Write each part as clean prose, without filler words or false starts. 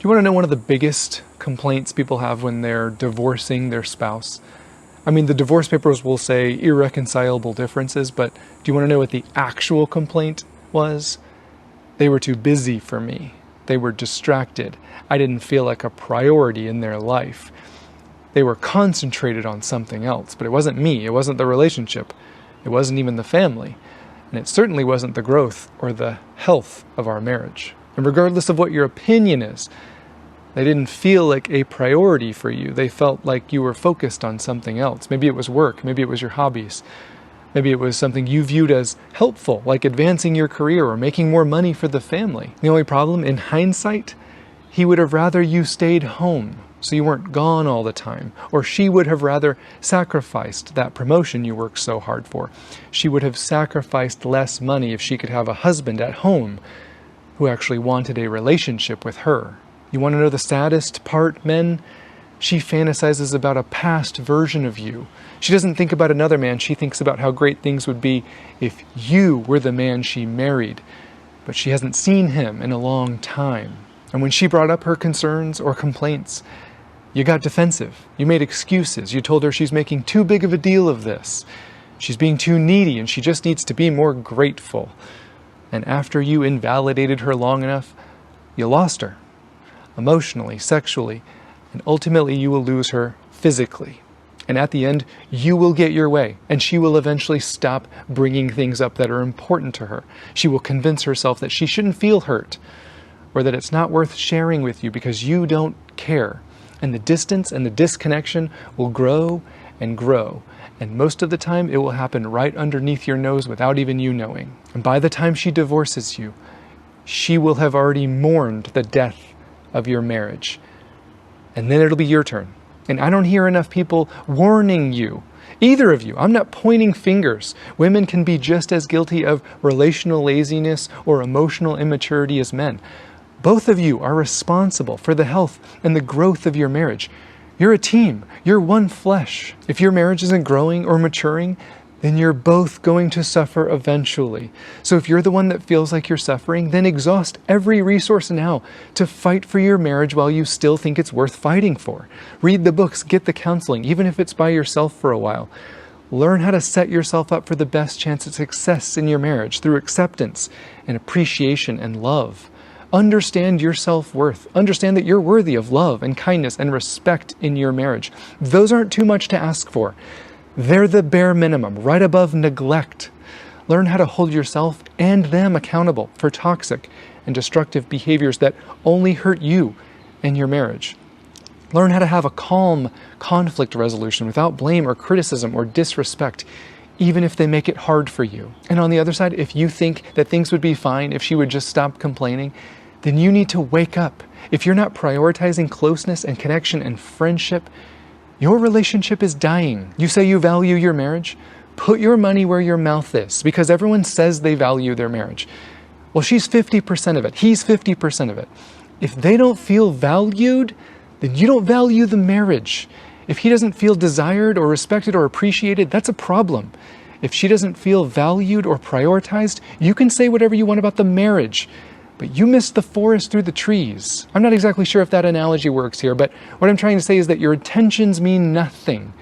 you want to know one of the biggest complaints people have when they're divorcing their spouse? I mean, the divorce papers will say irreconcilable differences, but do you want to know what the actual complaint was? They were too busy for me. They were distracted. I didn't feel like a priority in their life. They were concentrated on something else, but it wasn't me. It wasn't the relationship. It wasn't even the family. And it certainly wasn't the growth or the health of our marriage. And regardless of what your opinion is, they didn't feel like a priority for you. They felt like you were focused on something else. Maybe it was work. Maybe it was your hobbies. Maybe it was something you viewed as helpful, like advancing your career or making more money for the family. The only problem, in hindsight, he would have rather you stayed home so you weren't gone all the time. Or she would have rather sacrificed that promotion you worked so hard for. She would have sacrificed less money if she could have a husband at home who actually wanted a relationship with her. You want to know the saddest part, men? She fantasizes about a past version of you. She doesn't think about another man. She thinks about how great things would be if you were the man she married. But she hasn't seen him in a long time. And when she brought up her concerns or complaints, you got defensive. You made excuses. You told her she's making too big of a deal of this. She's being too needy and she just needs to be more grateful. And after you invalidated her long enough, you lost her. Emotionally, sexually, and ultimately you will lose her physically. And at the end, you will get your way, and she will eventually stop bringing things up that are important to her. She will convince herself that she shouldn't feel hurt, or that it's not worth sharing with you because you don't care. And the distance and the disconnection will grow and grow. And most of the time, it will happen right underneath your nose without even you knowing. And by the time she divorces you, she will have already mourned the death of your marriage. And then it'll be your turn. And I don't hear enough people warning you, either of you. I'm not pointing fingers. Women can be just as guilty of relational laziness or emotional immaturity as men. Both of you are responsible for the health and the growth of your marriage. You're a team. You're one flesh. If your marriage isn't growing or maturing, then you're both going to suffer eventually. So if you're the one that feels like you're suffering, then exhaust every resource now to fight for your marriage while you still think it's worth fighting for. Read the books, get the counseling, even if it's by yourself for a while. Learn how to set yourself up for the best chance of success in your marriage through acceptance and appreciation and love. Understand your self-worth. Understand that you're worthy of love and kindness and respect in your marriage. Those aren't too much to ask for. They're the bare minimum, right above neglect. Learn how to hold yourself and them accountable for toxic and destructive behaviors that only hurt you and your marriage. Learn how to have a calm conflict resolution without blame or criticism or disrespect, even if they make it hard for you. And on the other side, if you think that things would be fine if she would just stop complaining, then you need to wake up. If you're not prioritizing closeness and connection and friendship, your relationship is dying. You say you value your marriage? Put your money where your mouth is, because everyone says they value their marriage. Well, she's 50% of it. He's 50% of it. If they don't feel valued, then you don't value the marriage. If he doesn't feel desired or respected or appreciated, that's a problem. If she doesn't feel valued or prioritized, you can say whatever you want about the marriage, but you missed the forest through the trees. I'm not exactly sure if that analogy works here, but what I'm trying to say is that your intentions mean nothing.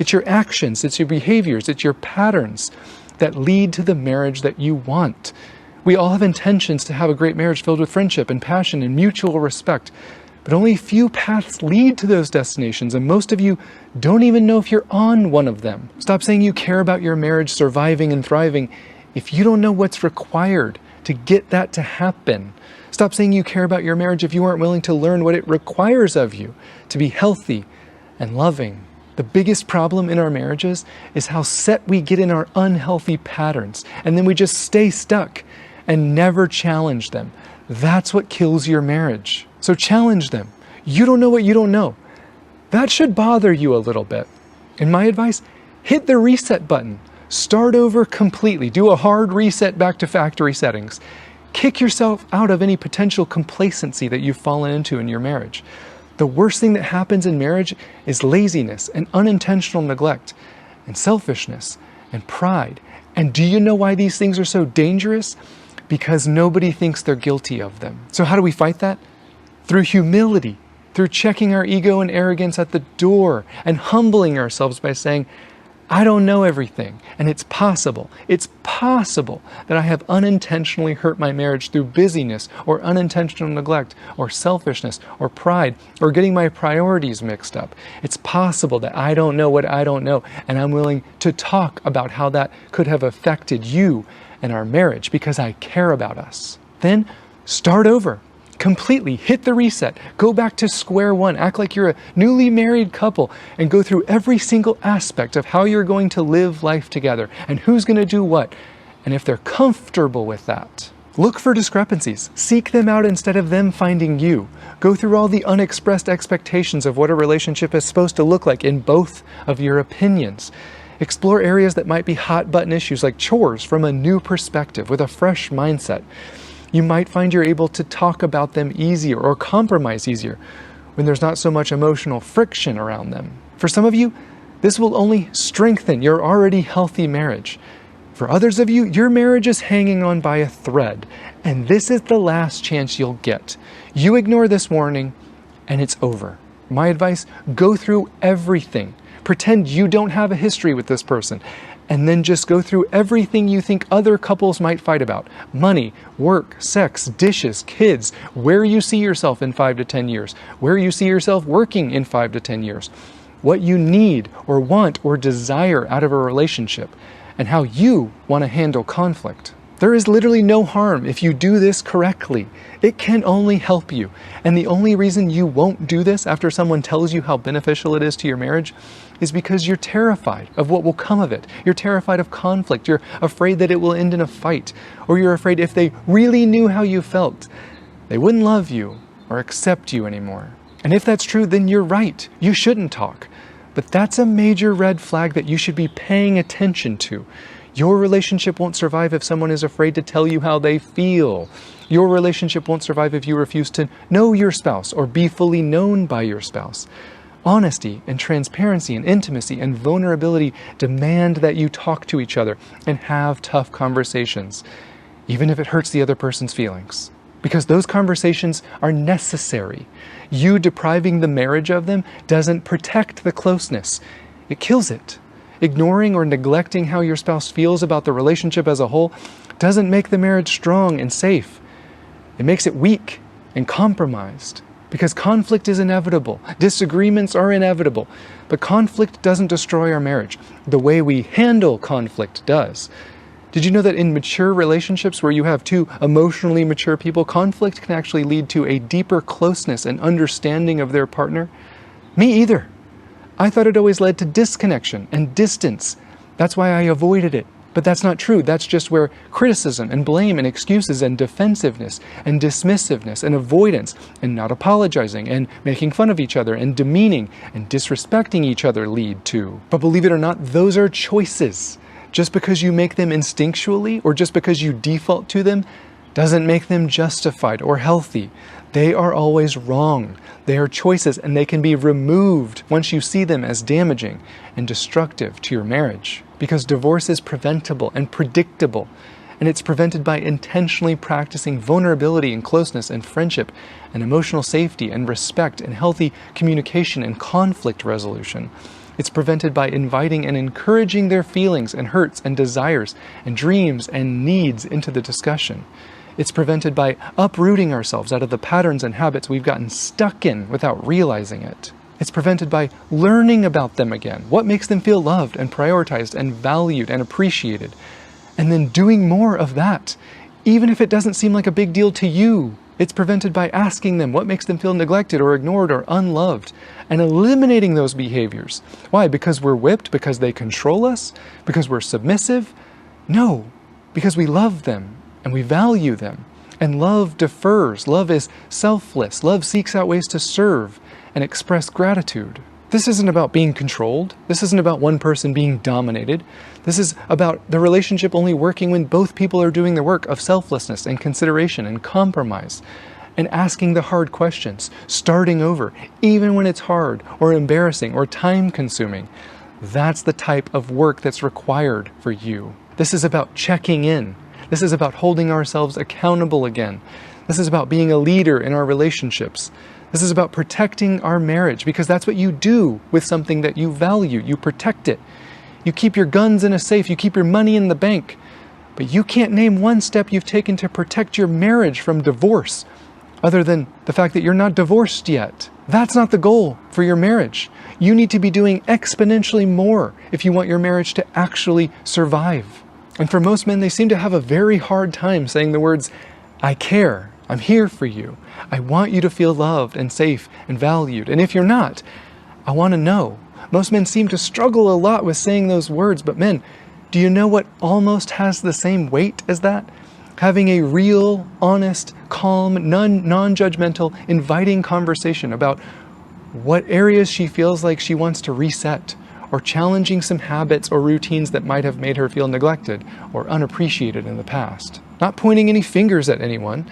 It's your actions, it's your behaviors, it's your patterns that lead to the marriage that you want. We all have intentions to have a great marriage filled with friendship and passion and mutual respect, but only few paths lead to those destinations, and most of you don't even know if you're on one of them. Stop saying you care about your marriage surviving and thriving if you don't know what's required to get that to happen. Stop saying you care about your marriage if you aren't willing to learn what it requires of you to be healthy and loving. The biggest problem in our marriages is how set we get in our unhealthy patterns, and then we just stay stuck and never challenge them. That's what kills your marriage. So challenge them. You don't know what you don't know. That should bother you a little bit. And my advice, hit the reset button. Start over completely. Do a hard reset back to factory settings. Kick yourself out of any potential complacency that you've fallen into in your marriage. The worst thing that happens in marriage is laziness and unintentional neglect and selfishness and pride. And do you know why these things are so dangerous? Because nobody thinks they're guilty of them. So how do we fight that? through humility, through checking our ego and arrogance at the door and humbling ourselves by saying, I don't know everything, and it's possible that I have unintentionally hurt my marriage through busyness or unintentional neglect or selfishness or pride or getting my priorities mixed up. It's possible that I don't know what I don't know, and I'm willing to talk about how that could have affected you and our marriage because I care about us. Then start over. Completely hit the reset. Go back to square one. Act like you're a newly married couple and go through every single aspect of how you're going to live life together and who's going to do what. And if they're comfortable with that, look for discrepancies. Seek them out instead of them finding you. Go through all the unexpressed expectations of what a relationship is supposed to look like in both of your opinions. Explore areas that might be hot button issues like chores from a new perspective with a fresh mindset. You might find you're able to talk about them easier or compromise easier when there's not so much emotional friction around them. For some of you, this will only strengthen your already healthy marriage. For others of you, your marriage is hanging on by a thread, and this is the last chance you'll get. You ignore this warning, and it's over. My advice, go through everything. Pretend you don't have a history with this person. And then just go through everything you think other couples might fight about. Money, work, sex, dishes, kids, where you see yourself in 5 to 10 years, where you see yourself working in 5 to 10 years, what you need or want or desire out of a relationship, and how you want to handle conflict. There is literally no harm if you do this correctly. It can only help you. And the only reason you won't do this after someone tells you how beneficial it is to your marriage is because you're terrified of what will come of it. You're terrified of conflict. You're afraid that it will end in a fight. Or you're afraid if they really knew how you felt, they wouldn't love you or accept you anymore. And if that's true, then you're right. You shouldn't talk. But that's a major red flag that you should be paying attention to. Your relationship won't survive if someone is afraid to tell you how they feel. Your relationship won't survive if you refuse to know your spouse or be fully known by your spouse. Honesty and transparency and intimacy and vulnerability demand that you talk to each other and have tough conversations, even if it hurts the other person's feelings. Because those conversations are necessary. You depriving the marriage of them doesn't protect the closeness. It kills it. Ignoring or neglecting how your spouse feels about the relationship as a whole doesn't make the marriage strong and safe. It makes it weak and compromised. Because conflict is inevitable. Disagreements are inevitable. But conflict doesn't destroy our marriage. The way we handle conflict does. Did you know that in mature relationships where you have two emotionally mature people, conflict can actually lead to a deeper closeness and understanding of their partner? Me either. I thought it always led to disconnection and distance. That's why I avoided it. But that's not true. That's just where criticism and blame and excuses and defensiveness and dismissiveness and avoidance and not apologizing and making fun of each other and demeaning and disrespecting each other lead to. But believe it or not, those are choices. Just because you make them instinctually or just because you default to them doesn't make them justified or healthy. They are always wrong. They are choices and they can be removed once you see them as damaging and destructive to your marriage. Because divorce is preventable and predictable, and it's prevented by intentionally practicing vulnerability and closeness and friendship and emotional safety and respect and healthy communication and conflict resolution. It's prevented by inviting and encouraging their feelings and hurts and desires and dreams and needs into the discussion. It's prevented by uprooting ourselves out of the patterns and habits we've gotten stuck in without realizing it. It's prevented by learning about them again, what makes them feel loved and prioritized and valued and appreciated, and then doing more of that, even if it doesn't seem like a big deal to you. It's prevented by asking them what makes them feel neglected or ignored or unloved, and eliminating those behaviors. Why? Because we're whipped? Because they control us? Because we're submissive? No, because we love them and we value them. And love defers. Love is selfless. Love seeks out ways to serve and express gratitude. This isn't about being controlled. This isn't about one person being dominated. This is about the relationship only working when both people are doing the work of selflessness and consideration and compromise and asking the hard questions, starting over, even when it's hard or embarrassing or time-consuming. That's the type of work that's required for you. This is about checking in. This is about holding ourselves accountable again. This is about being a leader in our relationships. This is about protecting our marriage, because that's what you do with something that you value. You protect it. You keep your guns in a safe. You keep your money in the bank. But you can't name one step you've taken to protect your marriage from divorce, other than the fact that you're not divorced yet. That's not the goal for your marriage. You need to be doing exponentially more if you want your marriage to actually survive. And for most men, they seem to have a very hard time saying the words, I care, I'm here for you, I want you to feel loved and safe and valued. And if you're not, I want to know. Most men seem to struggle a lot with saying those words, but men, do you know what almost has the same weight as that? Having a real, honest, calm, non-judgmental, inviting conversation about what areas she feels like she wants to reset, or challenging some habits or routines that might have made her feel neglected or unappreciated in the past. Not pointing any fingers at anyone,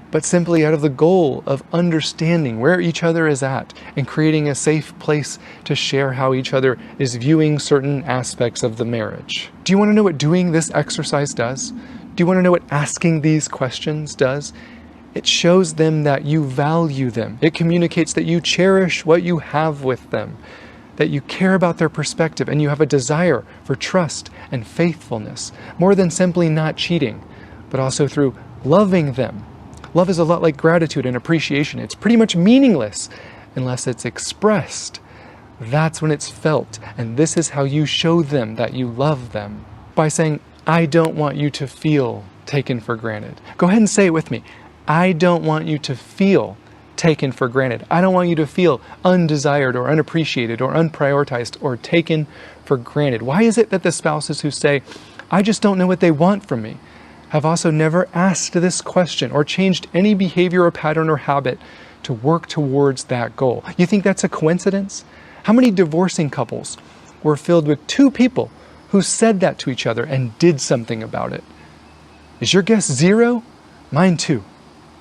but simply out of the goal of understanding where each other is at and creating a safe place to share how each other is viewing certain aspects of the marriage. Do you want to know what doing this exercise does? Do you want to know what asking these questions does? It shows them that you value them. It communicates that you cherish what you have with them, that you care about their perspective, and you have a desire for trust and faithfulness, more than simply not cheating, but also through loving them. Love is a lot like gratitude and appreciation. It's pretty much meaningless unless it's expressed. That's when it's felt, and this is how you show them that you love them. By saying, I don't want you to feel taken for granted. Go ahead and say it with me. I don't want you to feel taken for granted. I don't want you to feel undesired or unappreciated or unprioritized or taken for granted. Why is it that the spouses who say, I just don't know what they want from me, have also never asked this question or changed any behavior or pattern or habit to work towards that goal? You think that's a coincidence? How many divorcing couples were filled with two people who said that to each other and did something about it? Is your guess zero? Mine too.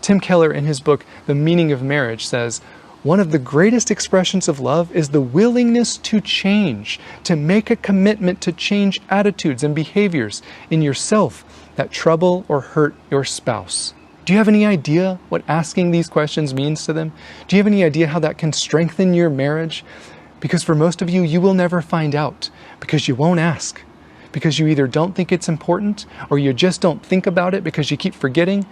Tim Keller, in his book, The Meaning of Marriage, says, one of the greatest expressions of love is the willingness to change, to make a commitment to change attitudes and behaviors in yourself that trouble or hurt your spouse. Do you have any idea what asking these questions means to them? Do you have any idea how that can strengthen your marriage? Because for most of you, you will never find out because you won't ask. Because you either don't think it's important, or you just don't think about it because you keep forgetting,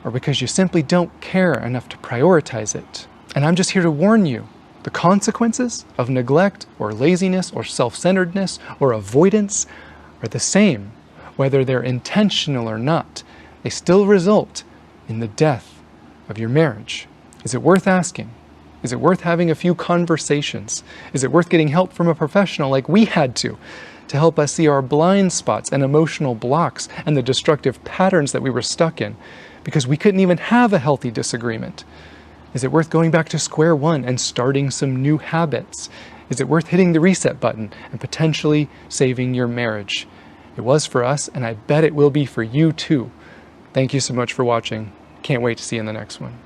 or because you simply don't care enough to prioritize it. And I'm just here to warn you, the consequences of neglect or laziness or self-centeredness or avoidance are the same, whether they're intentional or not. They still result in the death of your marriage. Is it worth asking? Is it worth having a few conversations? Is it worth getting help from a professional like we had to help us see our blind spots and emotional blocks and the destructive patterns that we were stuck in because we couldn't even have a healthy disagreement? Is it worth going back to square one and starting some new habits? Is it worth hitting the reset button and potentially saving your marriage? It was for us, and I bet it will be for you too. Thank you so much for watching. Can't wait to see you in the next one.